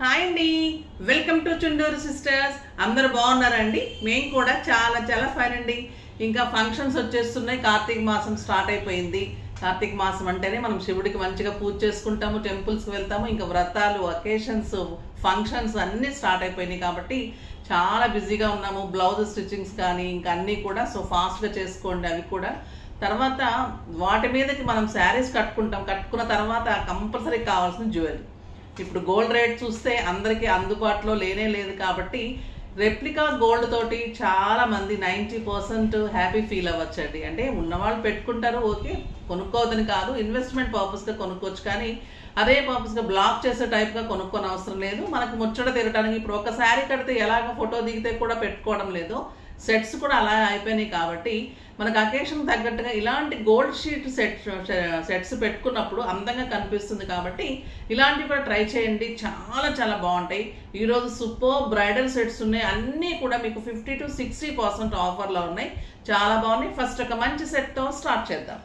Hi అండి, welcome to Chunduru sisters. అందరూ బాగున్నారండి? మేము కూడా చాలా చాలా ఫైన్ అండి. ఇంకా ఫంక్షన్స్ వచ్చేస్తున్నాయి. కార్తీక మాసం స్టార్ట్ అయిపోయింది. కార్తీక మాసం అంటేనే మనం శివుడికి మంచిగా పూజ చేసుకుంటాము, టెంపుల్స్కి వెళ్తాము. ఇంకా వ్రతాలు, అకేషన్స్, ఫంక్షన్స్ అన్నీ స్టార్ట్ అయిపోయినాయి కాబట్టి చాలా బిజీగా ఉన్నాము. బ్లౌజ్ స్టిచ్చింగ్స్ కానీ ఇంకా అన్నీ కూడా సో ఫాస్ట్గా చేసుకోండి. అవి కూడా తర్వాత వాటి మీదకి మనం శారీస్ కట్టుకుంటాం. కట్టుకున్న తర్వాత కంపల్సరీ కావాల్సిన జ్యువెలరీ. ఇప్పుడు గోల్డ్ రేట్ చూస్తే అందరికీ అందుబాటులో లేనే లేదు కాబట్టి రెప్లికా గోల్డ్ తోటి చాలా మంది 90% హ్యాపీ ఫీల్ అవ్వచ్చండి. అంటే ఉన్నవాళ్ళు పెట్టుకుంటారు, ఓకే, కొనుక్కోవద్దని కాదు, ఇన్వెస్ట్మెంట్ పర్పస్గా కొనుక్కోవచ్చు. కానీ అదే పర్పస్గా బ్లాక్ చేసే టైప్గా కొనుక్కోని అవసరం లేదు. మనకు ముచ్చట తిరగడానికి ఇప్పుడు ఒక శారీ కడితే ఎలాగ ఫోటో దిగితే కూడా పెట్టుకోవడం లేదు, సెట్స్ కూడా అలా అయిపోయినాయి. కాబట్టి మనకు అకేషన్ తగ్గట్టుగా ఇలాంటి గోల్డ్ షీట్ సెట్స్ పెట్టుకున్నప్పుడు అందంగా కనిపిస్తుంది. కాబట్టి ఇలాంటివి కూడా ట్రై చేయండి, చాలా చాలా బాగుంటాయి. ఈరోజు సూపర్ బ్రైడల్ సెట్స్ ఉన్నాయి, అన్నీ కూడా మీకు 50 to 60% ఆఫర్లో ఉన్నాయి. చాలా బాగున్నాయి. ఫస్ట్ ఒక మంచి సెట్తో స్టార్ట్ చేద్దాం.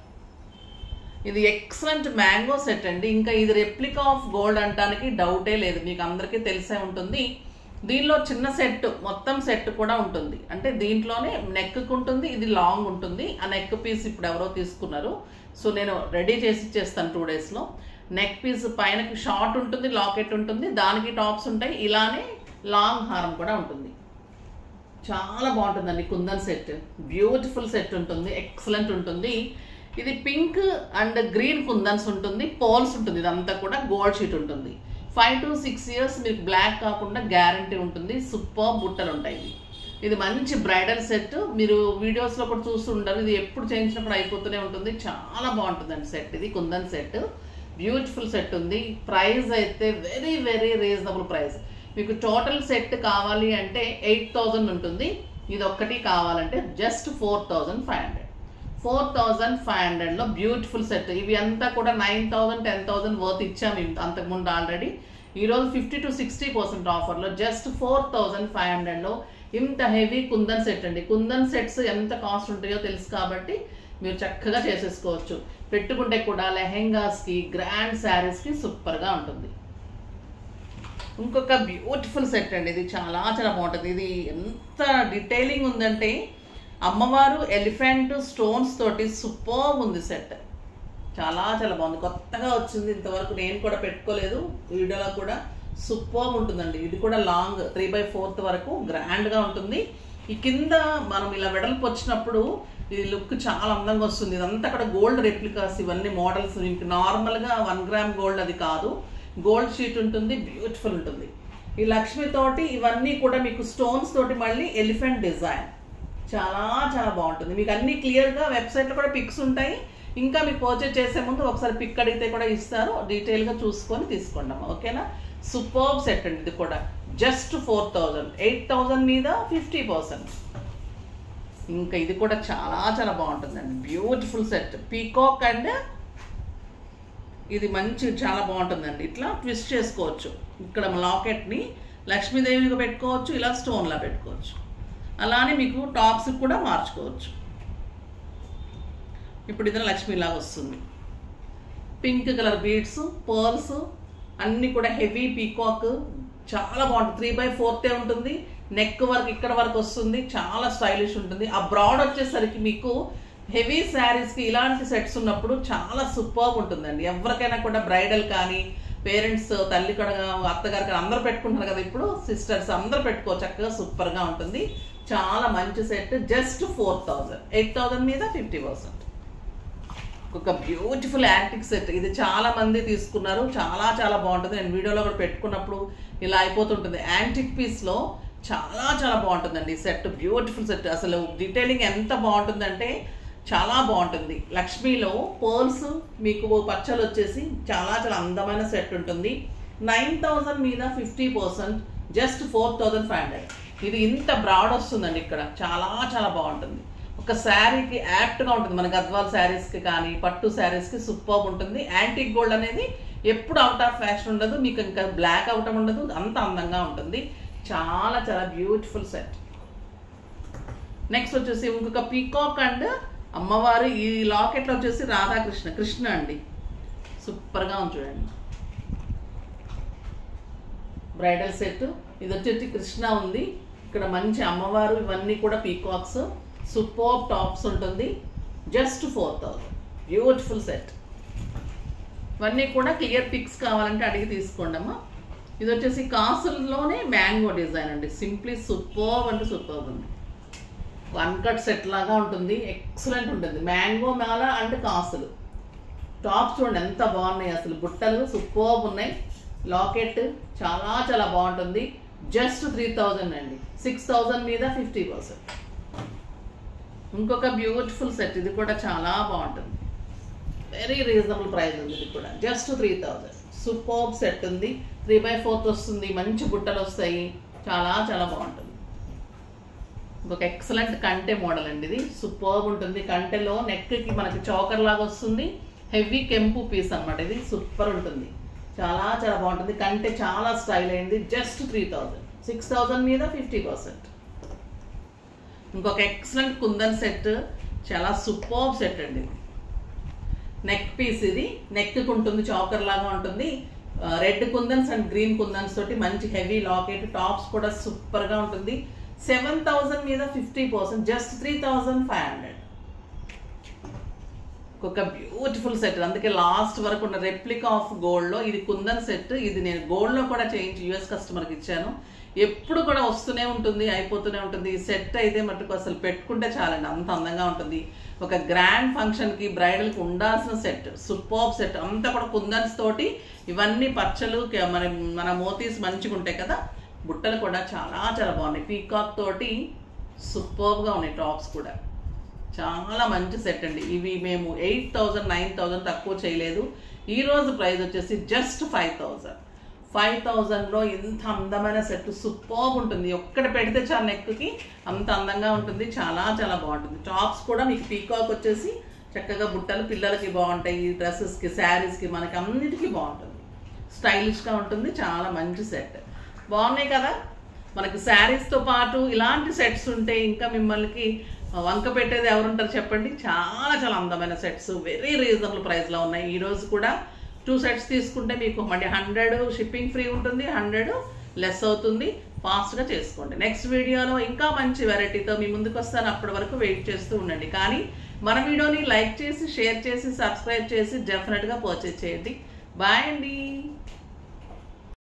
ఇది ఎక్సలెంట్ మ్యాంగో సెట్ అండి. ఇంకా ఇది రెప్లికా ఆఫ్ గోల్డ్ అంటానికి డౌటే లేదు, మీకు అందరికీ తెలిసే ఉంటుంది. దీనిలో చిన్న సెట్, మొత్తం సెట్ కూడా ఉంటుంది. అంటే దీంట్లోనే నెక్కు ఉంటుంది, ఇది లాంగ్ ఉంటుంది. ఆ నెక్ పీస్ ఇప్పుడు ఎవరో తీసుకున్నారు, సో నేను రెడీ చేసి ఇచ్చేస్తాను 2 daysలో. నెక్ పీస్ పైనకి షార్ట్ ఉంటుంది, లాకెట్ ఉంటుంది, దానికి టాప్స్ ఉంటాయి. ఇలానే లాంగ్ హారం కూడా ఉంటుంది. చాలా బాగుంటుందండి కుందన్ సెట్. బ్యూటిఫుల్ సెట్ ఉంటుంది, ఎక్సలెంట్ ఉంటుంది. ఇది పింక్ అండ్ గ్రీన్ కుందన్స్ ఉంటుంది, పోల్స్ ఉంటుంది. ఇదంతా కూడా గోల్డ్ షీట్ ఉంటుంది. 5 to 6 years మీకు బ్లాక్ కాకుండా గ్యారంటీ ఉంటుంది. సూపర్ బుట్టలు ఉంటాయి. ఇది మంచి బ్రైడల్ సెట్. మీరు వీడియోస్లో కూడా చూస్తుంటారు, ఇది ఎప్పుడు చేయించినప్పుడు అయిపోతూనే ఉంటుంది. చాలా బాగుంటుందండి సెట్. ఇది కుందన్ సెట్, బ్యూటిఫుల్ సెట్ ఉంది. ప్రైస్ అయితే వెరీ వెరీ రీజనబుల్ ప్రైస్. మీకు టోటల్ సెట్ కావాలి అంటే 8,000 ఉంటుంది. ఇది ఒక్కటి కావాలంటే జస్ట్ 4,500. 4,500లో beautiful set. ఇవి అంతా కూడా 9,000 10,000 వర్త్ ఇచ్చాము అంతకుముందు ఆల్రెడీ. ఈరోజు 50 to 60% ఆఫర్లో జస్ట్ 4,500లో ఇంత హెవీ కుందన్ సెట్ అండి. కుందన్ సెట్స్ ఎంత కాస్ట్ ఉంటాయో తెలుసు కాబట్టి మీరు చక్కగా చేసేసుకోవచ్చు. పెట్టుకుంటే కూడా లెహెంగాస్కి, గ్రాండ్ శారీస్కి సూపర్గా ఉంటుంది. ఇంకొక బ్యూటిఫుల్ సెట్ అండి. ఇది చాలా చాలా బాగుంటుంది. ఇది ఎంత డీటెయిలింగ్ ఉందంటే అమ్మవారు ఎలిఫెంట్ స్టోన్స్ తోటి సూపర్ ఉంది సెట్. చాలా చాలా బాగుంది, కొత్తగా వచ్చింది. ఇంతవరకు నేను కూడా పెట్టుకోలేదు. వీడియోలో కూడా సూపర్ ఉంటుందండి. ఇది కూడా లాంగ్ 3/4 వరకు గ్రాండ్గా ఉంటుంది. ఈ కింద మనం ఇలా వెడల్పు వచ్చినప్పుడు ఇది లుక్ చాలా అందంగా వస్తుంది. ఇదంతా కూడా గోల్డ్ రెప్లికాస్, ఇవన్నీ మోడల్స్. మీకు నార్మల్గా 1 gram గోల్డ్ అది కాదు, గోల్డ్ షీట్ ఉంటుంది, బ్యూటిఫుల్ ఉంటుంది. ఈ లక్ష్మి తోటి ఇవన్నీ కూడా మీకు స్టోన్స్ తోటి మళ్ళీ ఎలిఫెంట్ డిజైన్. చాలా చాలా బాగుంటుంది. మీకు అన్ని క్లియర్గా వెబ్సైట్లో కూడా పిక్స్ ఉంటాయి. ఇంకా మీకు పర్చేజ్ చేసే ముందు ఒకసారి పిక్ అడిగితే కూడా ఇస్తారు, డీటెయిల్గా చూసుకొని తీసుకోండి అమ్మా, ఓకేనా? సూపర్ సెట్ అండి. ఇది కూడా జస్ట్ 4,000, 8,000 మీద 50%. ఇంకా ఇది కూడా చాలా చాలా బాగుంటుందండి. బ్యూటిఫుల్ సెట్, పీకాక్ అండ్ ఇది మంచి చాలా బాగుంటుందండి. ఇట్లా ట్విస్ట్ చేసుకోవచ్చు. ఇక్కడ లాకెట్ని లక్ష్మీదేవిగా పెట్టుకోవచ్చు, ఇలా స్టోన్లా పెట్టుకోవచ్చు. అలానే మీకు టాప్స్ కూడా మార్చుకోవచ్చు. ఇప్పుడు ఇది లక్ష్మీలాగా వస్తుంది. పింక్ కలర్ బీడ్స్, పర్ల్స్ అన్నీ కూడా హెవీ పీకాక్, చాలా బాగుంటుంది. 3/4 ఉంటుంది. నెక్ వర్క్ ఇక్కడ వరకు వస్తుంది, చాలా స్టైలిష్ ఉంటుంది. ఆ బ్రాడ్ వచ్చేసరికి మీకు హెవీ శారీస్కి ఇలాంటి సెట్స్ ఉన్నప్పుడు చాలా సూపర్ ఉంటుందండి. ఎవరికైనా కూడా బ్రైడల్ కానీ పేరెంట్స్, తల్లి కూడా, అత్తగారు కానీ అందరూ పెట్టుకుంటున్నారు కదా, ఇప్పుడు సిస్టర్స్ అందరూ పెట్టుకోవచ్చు. చక్కగా సూపర్గా ఉంటుంది. చాలా మంచి సెట్. జస్ట్ 4,000, 8,000 మీద 50%. ఒక బ్యూటిఫుల్ యాంటిక్ సెట్. ఇది చాలా మంది తీసుకున్నారు, చాలా చాలా బాగుంటుంది. నేను వీడియోలో కూడా పెట్టుకున్నప్పుడు ఇలా అయిపోతుంటుంది. యాంటిక్ పీస్లో చాలా చాలా బాగుంటుందండి ఈ సెట్. Beautiful set. అసలు డీటెయిలింగ్ ఎంత బాగుంటుందంటే చాలా బాగుంటుంది. లక్ష్మీలో పర్ల్స్ మీకు పచ్చలు వచ్చేసి చాలా చాలా అందమైన సెట్ ఉంటుంది. 9,000 మీద 50%, జస్ట్ 4,500. ఇది ఇంత బ్రాడ్ వస్తుందండి. ఇక్కడ చాలా చాలా బాగుంటుంది. ఒక శారీకి యాప్ట్గా ఉంటుంది. మన గద్వాల్ శారీస్కి కానీ పట్టు శారీస్కి సూపర్ ఉంటుంది. యాంటిక్ గోల్డ్ అనేది ఎప్పుడు అవుట్ ఆఫ్ ఫ్యాషన్ ఉండదు, మీకు ఇంకా బ్లాక్ అవటం ఉండదు, అంత అందంగా ఉంటుంది. చాలా చాలా బ్యూటిఫుల్ సెట్. నెక్స్ట్ వచ్చేసి ఇంకొక పీకాక్ అండ్ అమ్మవారు. ఈ లాకెట్లో వచ్చేసి రాధాకృష్ణ, కృష్ణ అండి, సూపర్గా ఉంది చూడండి. Bridal set. ఇది వచ్చేసి కృష్ణ ఉంది, ఇక్కడ మంచి అమ్మవారు, ఇవన్నీ కూడా పీకాక్స్. సూపర్ టాప్స్ ఉంటుంది, జస్ట్ 4000. Beautiful set. ఇవన్నీ కూడా క్లియర్ పిక్స్ కావాలంటే అడిగి తీసుకోండి అమ్మా. ఇది వచ్చేసి కాసుల్లోనే మ్యాంగో డిజైన్ అండి. సింప్లీ సూపర్ అంటే సూపర్ ఉంది. అన్కట్ సెట్ లాగా ఉంటుంది, ఎక్సలెంట్ ఉంటుంది. మ్యాంగో మాల అండ్ కాసులు. టాప్స్ చూడండి ఎంత బాగున్నాయి, అసలు బుట్టలు సూపర్ ఉన్నాయి. లాకెట్ చాలా చాలా బాగుంటుంది, జస్ట్ 3000 అండి. 6000 మీద 50%. ఇంకొక బ్యూటిఫుల్ సెట్, ఇది కూడా చాలా బాగుంటుంది. వెరీ రీజనబుల్ ప్రైస్ ఉంది, ఇది కూడా జస్ట్ 3000. సూపర్ సెట్ ఉంది, 3/4 వస్తుంది, మంచి బుట్టలు వస్తాయి, చాలా చాలా బాగుంటుంది. ఇంకొక ఎక్సలెంట్ కంటె మోడల్ అండి, ఇది సూపర్ ఉంటుంది. కంటెలో నెక్కి మనకి చౌకర్ లాగా వస్తుంది, హెవీ కెంపు పీస్ అనమాట. ఇది సూపర్ ఉంటుంది, చాలా చాలా బాగుంటుంది. కంటె చాలా స్టైల్ అయింది, జస్ట్ 3000. 6000 మీద 50%. ఇంకొక ఎక్సలెంట్ కుందన్ సెట్, చాలా సూపర్ సెట్ అండి. నెక్ పీస్, ఇది నెక్కి ఉంటుంది, చౌకర్ లాగా ఉంటుంది. రెడ్ కుందన్స్ అండ్ గ్రీన్ కుందన్స్ తోటి మంచి హెవీ లాకెట్. టాప్స్ కూడా సూపర్గా ఉంటుంది. 7000 మీద 50%, జస్ట్ 3500. ఒక బ్యూటిఫుల్ సెట్, అందుకే లాస్ట్ వరకు ఉన్న రెప్లికా ఆఫ్ గోల్డ్లో ఇది కుందన్ సెట్. ఇది నేను గోల్డ్లో కూడా చేయించి యూఎస్ కస్టమర్కి ఇచ్చాను. ఎప్పుడు కూడా వస్తూనే ఉంటుంది, అయిపోతూనే ఉంటుంది. ఈ సెట్ అయితే మటుకు అసలు పెట్టుకుంటే చాలండి, అంత అందంగా ఉంటుంది. ఒక గ్రాండ్ ఫంక్షన్కి బ్రైడల్కి ఉండాల్సిన సెట్, సూపర్ సెట్. అంతా కూడా కుందన్స్ తోటి, ఇవన్నీ పచ్చలు, మన మోతీస్ మంచిగా ఉంటాయి కదా. బుట్టలు కూడా చాలా చాలా బాగున్నాయి, పీకాక్ తోటి సూపర్గా ఉన్నాయి. టాప్స్ కూడా చాలా మంచి సెట్ అండి. ఇవి మేము 8000 9000 తక్కువ చేయలేదు. ఈరోజు ప్రైస్ వచ్చేసి జస్ట్ 5000. 5000లో ఇంత అందమైన సెట్ సూపర్ ఉంటుంది. ఒక్కటి పెడితే చాలా నెక్కి అంత అందంగా ఉంటుంది, చాలా చాలా బాగుంటుంది. టాప్స్ కూడా మీకు పీకాక్ వచ్చేసి చక్కగా బుట్టలు, పిల్లలకి బాగుంటాయి, డ్రెస్సెస్కి, శారీస్కి, మనకి అన్నిటికీ బాగుంటుంది. స్టైలిష్గా ఉంటుంది, చాలా మంచి సెట్. బాగున్నాయి కదా. మనకి శారీస్తో పాటు ఇలాంటి సెట్స్ ఉంటే ఇంకా మిమ్మల్ని వంక పెట్టేది ఎవరుంటారు చెప్పండి. చాలా చాలా అందమైన సెట్స్ వెరీ రీజనబుల్ ప్రైస్లో ఉన్నాయి. ఈరోజు కూడా 2 సెట్స్ తీసుకుంటే మీకు మళ్ళీ 100 షిప్పింగ్ ఫ్రీ ఉంటుంది, 100 లెస్ అవుతుంది. ఫాస్ట్గా చేసుకోండి. నెక్స్ట్ వీడియోలో ఇంకా మంచి వెరైటీతో మీ ముందుకు వస్తాను. అప్పటి వరకు వెయిట్ చేస్తూ ఉండండి. కానీ మన వీడియోని లైక్ చేసి, షేర్ చేసి, సబ్స్క్రైబ్ చేసి డెఫినెట్గా పర్చేజ్ చేయండి. బాయ్ అండి.